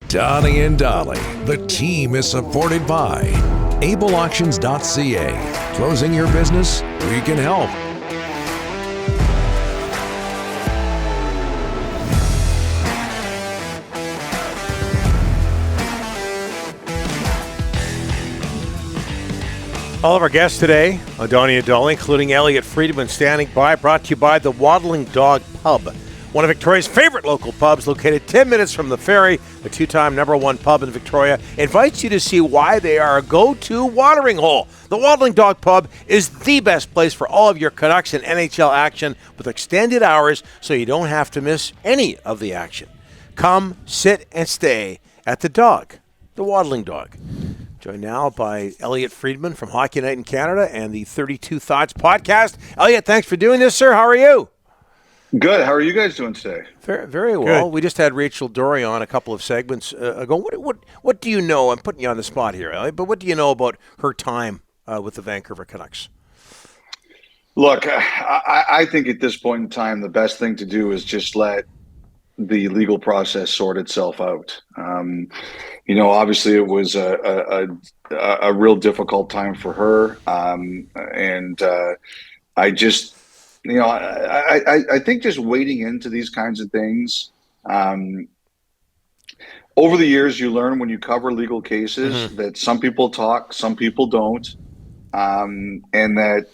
Donnie and Dolly, the team is supported by ableauctions.ca. Closing your business? We can help. All of our guests today on Donnie and Dolly, including Elliotte Friedman, standing by, brought to you by the Waddling Dog Pub, one of Victoria's favorite local pubs, located 10 minutes from the ferry. The two-time #1 pub in Victoria invites you to see why they are a go-to watering hole. The Waddling Dog Pub is the best place for all of your Canucks and NHL action, with extended hours so you don't have to miss any of the action. Come, sit, and stay at the Waddling Dog. Joined now by Elliotte Friedman from Hockey Night in Canada and the 32 Thoughts podcast. Elliotte, thanks for doing this, sir. How are you? Good. How are you guys doing today? Very, very well. Good. We just had Rachel Doerrie on a couple of segments ago. What do you know? I'm putting you on the spot here, Elliotte, but what do you know about her time with the Vancouver Canucks? Look, I think at this point in time, the best thing to do is just let the legal process sort itself out. Obviously it was a real difficult time for her. I just, I think just wading into these kinds of things, over the years, you learn when you cover legal cases that some people talk, some people don't. And that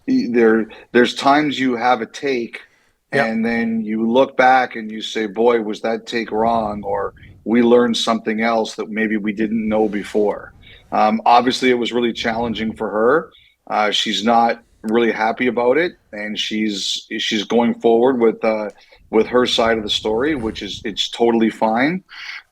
there's times you have a take, yep, and then you look back and you say, boy, was that take wrong, or we learned something else that maybe we didn't know before. Obviously, it was really challenging for her. She's not really happy about it, and she's going forward with her side of the story, which is it's totally fine.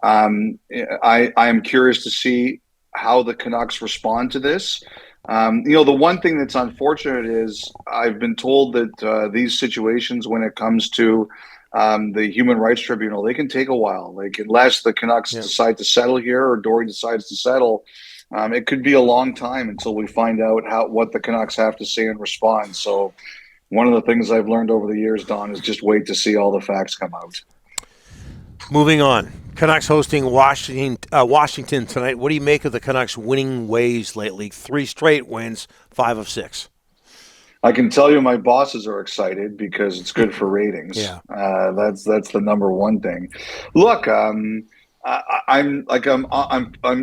I am curious to see how the Canucks respond to this. The one thing that's unfortunate is I've been told that these situations, when it comes to the Human Rights Tribunal, they can take a while. Like, unless the Canucks decide to settle here or Doerrie decides to settle, it could be a long time until we find out what the Canucks have to say in response. So one of the things I've learned over the years, Don, is just wait to see all the facts come out. Moving on. Canucks hosting Washington tonight. What do you make of the Canucks' winning ways lately? 3 straight wins, 5 of 6. I can tell you my bosses are excited because it's good for ratings. Yeah. That's the number one thing. Look, I'm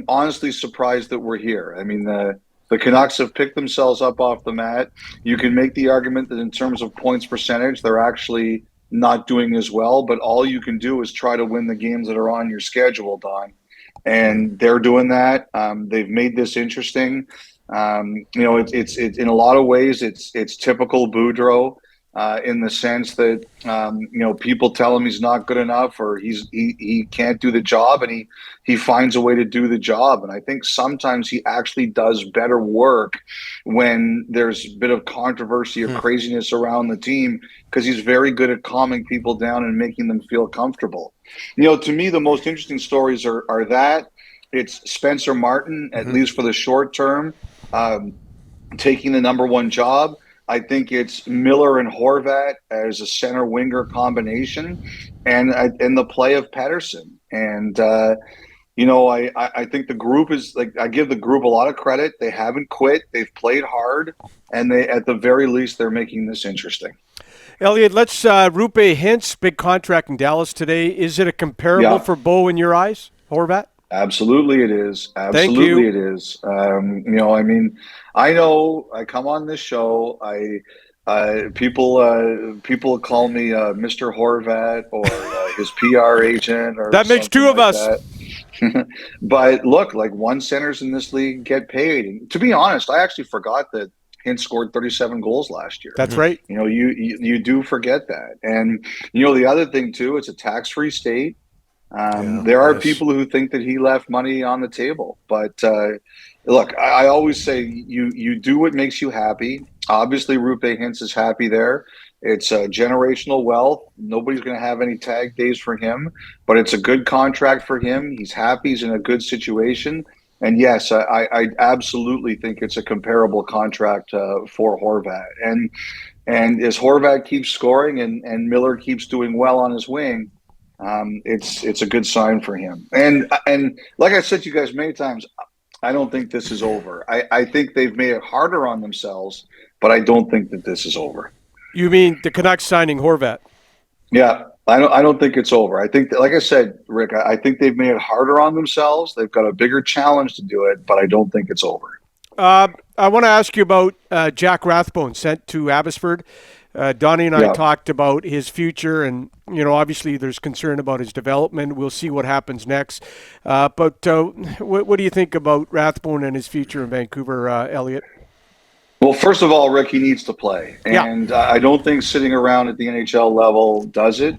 honestly surprised that we're here. I mean, the Canucks have picked themselves up off the mat. You can make the argument that in terms of points percentage, they're actually not doing as well, but all you can do is try to win the games that are on your schedule, Don. And they're doing that. They've made this interesting. It's in a lot of ways, it's typical Boudreau, in the sense that, people tell him he's not good enough, or he can't do the job, and he finds a way to do the job. And I think sometimes he actually does better work when there's a bit of controversy or craziness around the team, because he's very good at calming people down and making them feel comfortable. To me, the most interesting stories are that it's Spencer Martin, at least for the short term, taking the #1 job. I think it's Miller and Horvat as a center winger combination, and the play of Pettersson. And I think the group is I give the group a lot of credit. They haven't quit. They've played hard, and at the very least, they're making this interesting. Elliotte, let's Rupe Hintz, big contract in Dallas today. Is it a comparable for Bo in your eyes, Horvat? Absolutely it is. Absolutely it is. I know I come on this show. People call me Mr. Horvat or his PR agent, or that makes 2 of us. But look, one centers in this league get paid. And to be honest, I actually forgot that Hintz scored 37 goals last year. That's right. You do forget that. And the other thing too, it's a tax-free state. There are people who think that he left money on the table, but look, I always say you do what makes you happy. Obviously, Rupe Hintz is happy there. It's generational wealth. Nobody's going to have any tag days for him, but it's a good contract for him. He's happy. He's in a good situation. And yes, I absolutely think it's a comparable contract for Horvat. And as Horvat keeps scoring and Miller keeps doing well on his wing, It's a good sign for him. And like I said to you guys many times, I don't think this is over. I think they've made it harder on themselves, but I don't think that this is over. You mean the Canucks signing Horvat? Yeah, I don't think it's over. I think that, like I said, Rick, I think they've made it harder on themselves. They've got a bigger challenge to do it, but I don't think it's over. I want to ask you about Jack Rathbone, sent to Abbotsford. Donnie and I talked about his future, and obviously there's concern about his development. We'll see what happens next. But what do you think about Rathbone and his future in Vancouver, Elliotte? Well, first of all, Rick, he needs to play, and I don't think sitting around at the NHL level does it.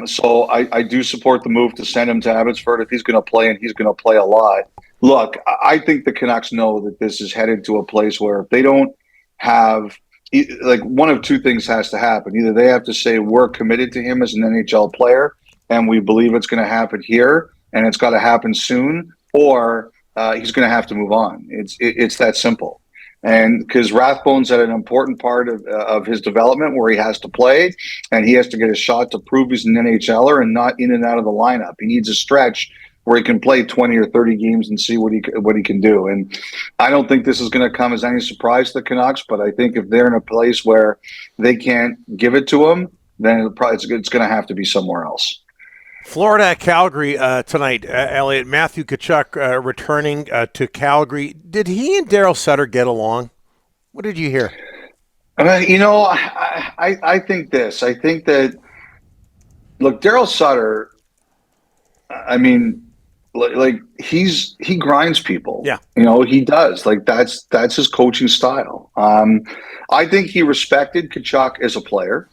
So I do support the move to send him to Abbotsford if he's going to play, and he's going to play a lot. Look, I think the Canucks know that this is headed to a place where if they don't have, like, one of two things has to happen. Either they have to say we're committed to him as an NHL player, and we believe it's going to happen here, and it's got to happen soon, or he's going to have to move on. It's that simple. And because Rathbone's at an important part of his development where he has to play, and he has to get a shot to prove he's an NHLer and not in and out of the lineup. He needs a stretch where he can play 20 or 30 games and see what he can do. And I don't think this is going to come as any surprise to the Canucks, but I think if they're in a place where they can't give it to him, then it's going to have to be somewhere else. Florida at Calgary tonight, Elliotte. Matthew Tkachuk returning to Calgary. Did he and Daryl Sutter get along? What did you hear? I think this. I think that, look, Daryl Sutter, I mean, like he grinds people. Yeah. He does. Like that's his coaching style. I think he respected Tkachuk as a player.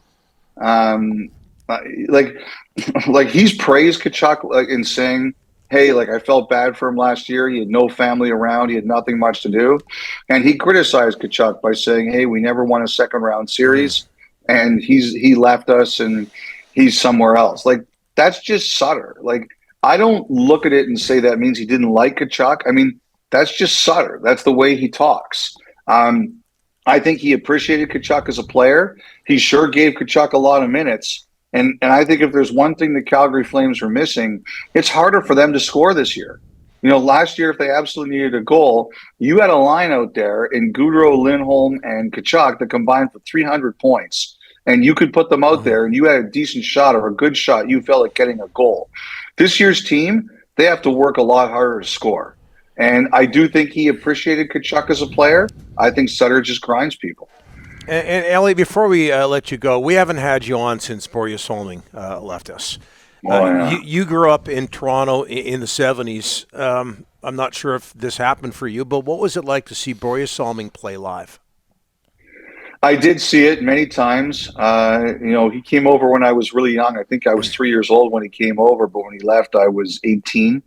Like he's praised Tkachuk in saying, hey, like, I felt bad for him last year. He had no family around. He had nothing much to do. And he criticized Tkachuk by saying, hey, we never won a second round series, and he left us and he's somewhere else. Like, that's just Sutter. Like, I don't look at it and say that means he didn't like Tkachuk. I mean, that's just Sutter. That's the way he talks. I think he appreciated Tkachuk as a player. He sure gave Tkachuk a lot of minutes. And I think if there's one thing the Calgary Flames are missing, it's harder for them to score this year. Last year, if they absolutely needed a goal, you had a line out there in Gaudreau, Lindholm, and Tkachuk that combined for 300 points. And you could put them out there, and you had a decent shot or a good shot. You felt like getting a goal. This year's team, they have to work a lot harder to score. And I do think he appreciated Tkachuk as a player. I think Sutter just grinds people. And Ellie, before we let you go, we haven't had you on since Borje Salming left us. You grew up in Toronto in the 70s. I'm not sure if this happened for you, but what was it like to see Borje Salming play live? I did see it many times. He came over when I was really young. I think I was 3 years old when he came over, but when he left, I was 18.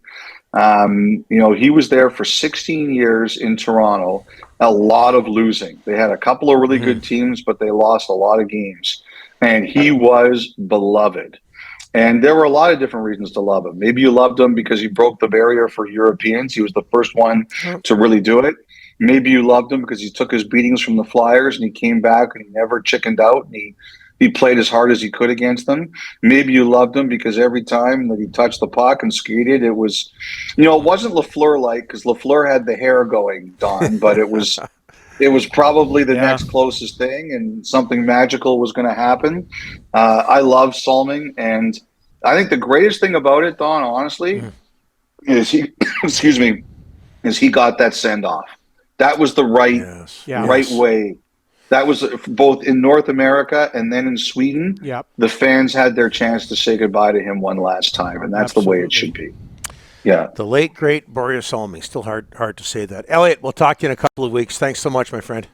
He was there for 16 years in Toronto, a lot of losing. They had a couple of really good teams, but they lost a lot of games. And he was beloved. And there were a lot of different reasons to love him. Maybe you loved him because he broke the barrier for Europeans. He was the first one to really do it. Maybe you loved him because he took his beatings from the Flyers and he came back and he never chickened out and he played as hard as he could against them. Maybe you loved him because every time that he touched the puck and skated, it was, it wasn't Lafleur-like because Lafleur had the hair going, Don, but it was probably the next closest thing, and something magical was going to happen. I love Salming, and I think the greatest thing about it, Don, honestly, is he, is he got that send-off. That was the right way. That was both in North America and then in Sweden. Yep. The fans had their chance to say goodbye to him one last time, and that's the way it should be. Yeah. The late, great Borje Salming. Still hard to say that. Elliotte, we'll talk to you in a couple of weeks. Thanks so much, my friend.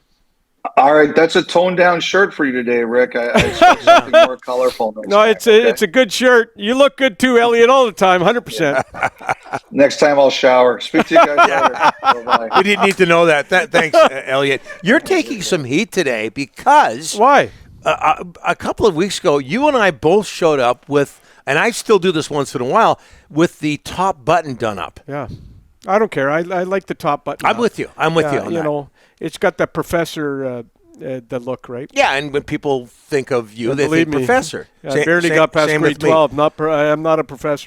All right, that's a toned-down shirt for you today, Rick. I expect something more colorful. It's a good shirt. You look good too, Elliotte, all the time, 100%. Next time I'll shower. Speak to you guys later. Bye-bye. We didn't need to know that. Thanks, Elliotte. You're taking some heat today because why? A couple of weeks ago, you and I both showed up with, and I still do this once in a while, with the top button done up. Yeah, I don't care. I like the top button. I'm with you. I'm with you on that. It's got that Professor the look, right? Yeah, and when people think of you, they believe think me, professor. I barely got past grade 12. I'm not a professor.